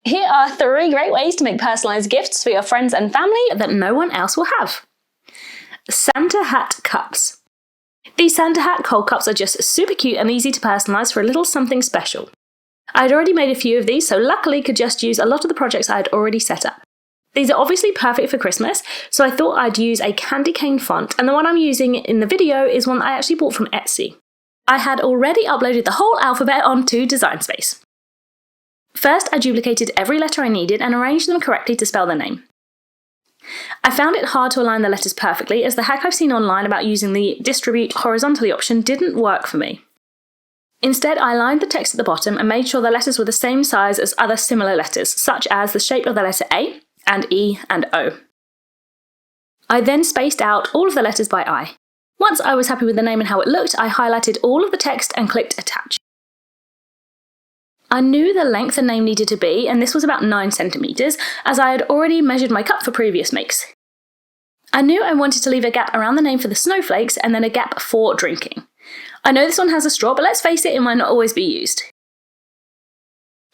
Here are 3 great ways to make personalised gifts for your friends and family that no one else will have. Santa hat cups. These Santa hat cold cups are just super cute and easy to personalise for a little something special. I'd already made a few of these, so luckily could just use a lot of the projects I had already set up. These are obviously perfect for Christmas, so I thought I'd use a candy cane font, and the one I'm using in the video is one I actually bought from Etsy. I had already uploaded the whole alphabet onto Design Space. First, I duplicated every letter I needed and arranged them correctly to spell the name. I found it hard to align the letters perfectly, as the hack I've seen online about using the distribute horizontally option didn't work for me. Instead, I aligned the text at the bottom and made sure the letters were the same size as other similar letters, such as the shape of the letter A, and E and O. I then spaced out all of the letters by eye. Once I was happy with the name and how it looked, I highlighted all of the text and clicked Attach. I knew the length the name needed to be, and this was about 9 centimeters, as I had already measured my cup for previous makes. I knew I wanted to leave a gap around the name for the snowflakes and then a gap for drinking. I know this one has a straw, but let's face it, it might not always be used.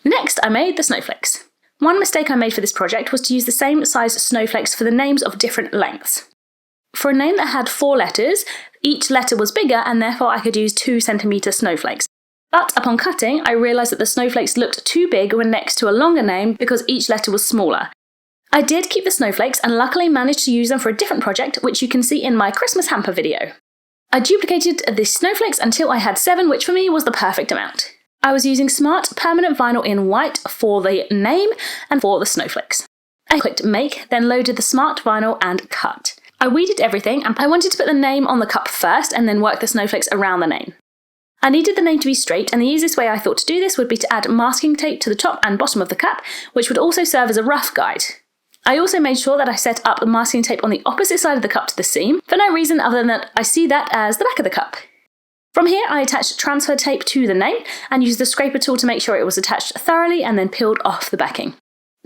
Next, I made the snowflakes. One mistake I made for this project was to use the same size snowflakes for the names of different lengths. For a name that had 4 letters, each letter was bigger and therefore I could use 2 centimeter snowflakes. But upon cutting, I realised that the snowflakes looked too big when next to a longer name because each letter was smaller. I did keep the snowflakes and luckily managed to use them for a different project, which you can see in my Christmas hamper video. I duplicated the snowflakes until I had 7, which for me was the perfect amount. I was using smart permanent vinyl in white for the name and for the snowflakes. I clicked Make, then loaded the smart vinyl and cut. I weeded everything and I wanted to put the name on the cup first and then work the snowflakes around the name. I needed the name to be straight, and the easiest way I thought to do this would be to add masking tape to the top and bottom of the cup, which would also serve as a rough guide. I also made sure that I set up the masking tape on the opposite side of the cup to the seam, for no reason other than that I see that as the back of the cup. From here, I attached transfer tape to the name and used the scraper tool to make sure it was attached thoroughly and then peeled off the backing.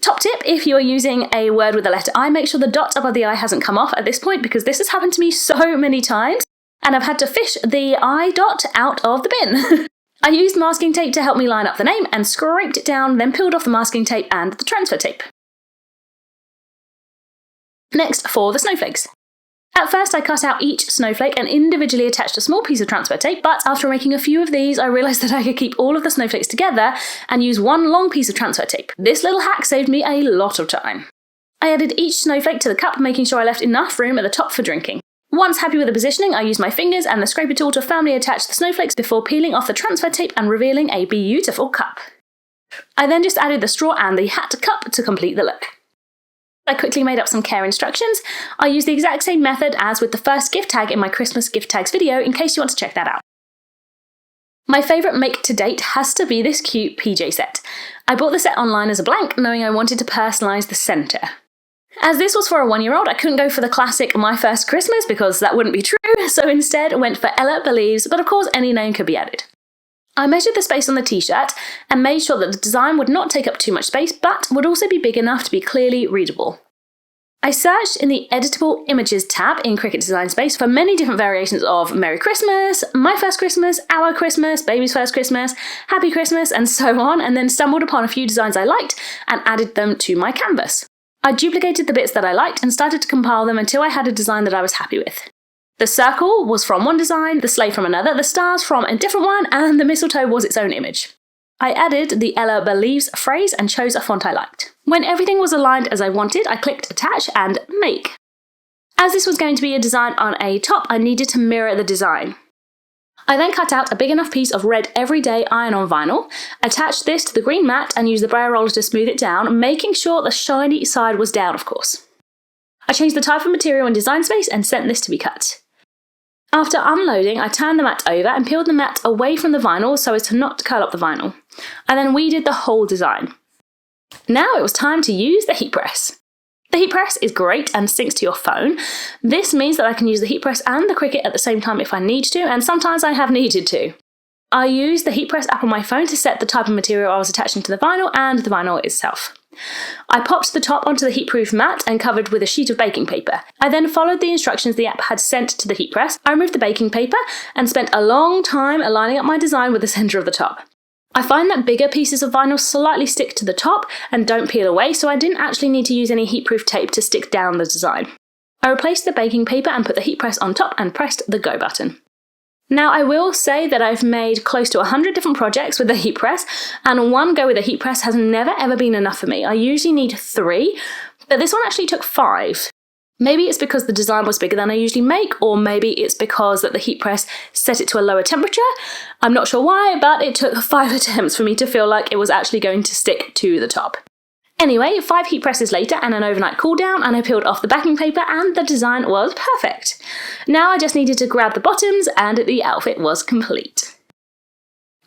Top tip, if you're using a word with the letter I, make sure the dot above the I hasn't come off at this point, because this has happened to me so many times, and I've had to fish the I dot out of the bin. I used masking tape to help me line up the name and scraped it down, then peeled off the masking tape and the transfer tape. Next, for the snowflakes. At first I cut out each snowflake and individually attached a small piece of transfer tape, but after making a few of these I realised that I could keep all of the snowflakes together and use one long piece of transfer tape. This little hack saved me a lot of time. I added each snowflake to the cup, making sure I left enough room at the top for drinking. Once happy with the positioning, I used my fingers and the scraper tool to firmly attach the snowflakes before peeling off the transfer tape and revealing a beautiful cup. I then just added the straw and the hat cup to complete the look. I quickly made up some care instructions. I used the exact same method as with the first gift tag in my Christmas gift tags video, in case you want to check that out. My favourite make to date has to be this cute PJ set. I bought the set online as a blank, knowing I wanted to personalise the centre. As this was for a 1-year-old, I couldn't go for the classic My First Christmas because that wouldn't be true, so instead went for Ella Believes, but of course any name could be added. I measured the space on the t-shirt and made sure that the design would not take up too much space, but would also be big enough to be clearly readable. I searched in the Editable Images tab in Cricut Design Space for many different variations of Merry Christmas, My First Christmas, Our Christmas, Baby's First Christmas, Happy Christmas, and so on, and then stumbled upon a few designs I liked and added them to my canvas. I duplicated the bits that I liked and started to compile them until I had a design that I was happy with. The circle was from one design, the sleigh from another, the stars from a different one, and the mistletoe was its own image. I added the Ella Believes phrase and chose a font I liked. When everything was aligned as I wanted, I clicked Attach and Make. As this was going to be a design on a top, I needed to mirror the design. I then cut out a big enough piece of red everyday iron-on vinyl, attached this to the green mat and used the Brayer roller to smooth it down, making sure the shiny side was down, of course. I changed the type of material in Design Space and sent this to be cut. After unloading, I turned the mat over and peeled the mat away from the vinyl so as to not curl up the vinyl. I then weeded the whole design. Now it was time to use the heat press. The heat press is great and syncs to your phone. This means that I can use the heat press and the Cricut at the same time if I need to, and sometimes I have needed to. I used the heat press app on my phone to set the type of material I was attaching to the vinyl and the vinyl itself. I popped the top onto the heat-proof mat and covered with a sheet of baking paper. I then followed the instructions the app had sent to the heat press. I removed the baking paper and spent a long time aligning up my design with the centre of the top. I find that bigger pieces of vinyl slightly stick to the top and don't peel away, so I didn't actually need to use any heatproof tape to stick down the design. I replaced the baking paper and put the heat press on top and pressed the go button. Now I will say that I've made close to 100 different projects with the heat press, and one go with a heat press has never ever been enough for me. I usually need 3, but this one actually took 5. Maybe it's because the design was bigger than I usually make, or maybe it's because that the heat press set it to a lower temperature. I'm not sure why, but it took 5 attempts for me to feel like it was actually going to stick to the top. Anyway, 5 heat presses later and an overnight cool down, and I peeled off the backing paper and the design was perfect. Now I just needed to grab the bottoms and the outfit was complete.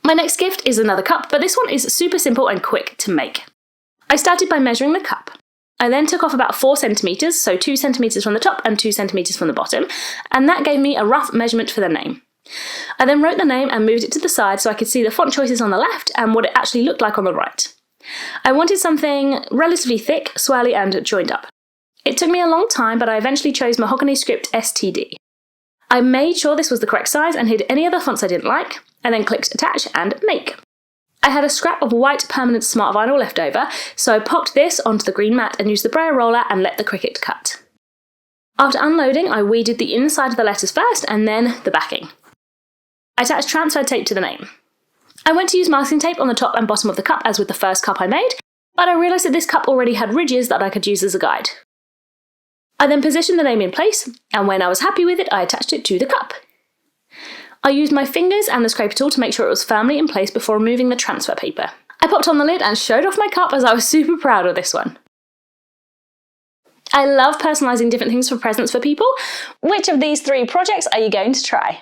My next gift is another cup, but this one is super simple and quick to make. I started by measuring the cup. I then took off about 4 centimetres, so 2 centimetres from the top and 2 centimetres from the bottom, and that gave me a rough measurement for the name. I then wrote the name and moved it to the side so I could see the font choices on the left and what it actually looked like on the right. I wanted something relatively thick, swirly and joined up. It took me a long time, but I eventually chose Mahogany Script STD. I made sure this was the correct size and hid any other fonts I didn't like, and then clicked attach and make. I had a scrap of white permanent smart vinyl left over, so I popped this onto the green mat and used the Brayer roller and let the Cricut cut. After unloading, I weeded the inside of the letters first and then the backing. I attached transfer tape to the name. I went to use masking tape on the top and bottom of the cup as with the first cup I made, but I realised that this cup already had ridges that I could use as a guide. I then positioned the name in place, and when I was happy with it, I attached it to the cup. I used my fingers and the scraper tool to make sure it was firmly in place before removing the transfer paper. I popped on the lid and showed off my cup as I was super proud of this one. I love personalising different things for presents for people. Which of these 3 projects are you going to try?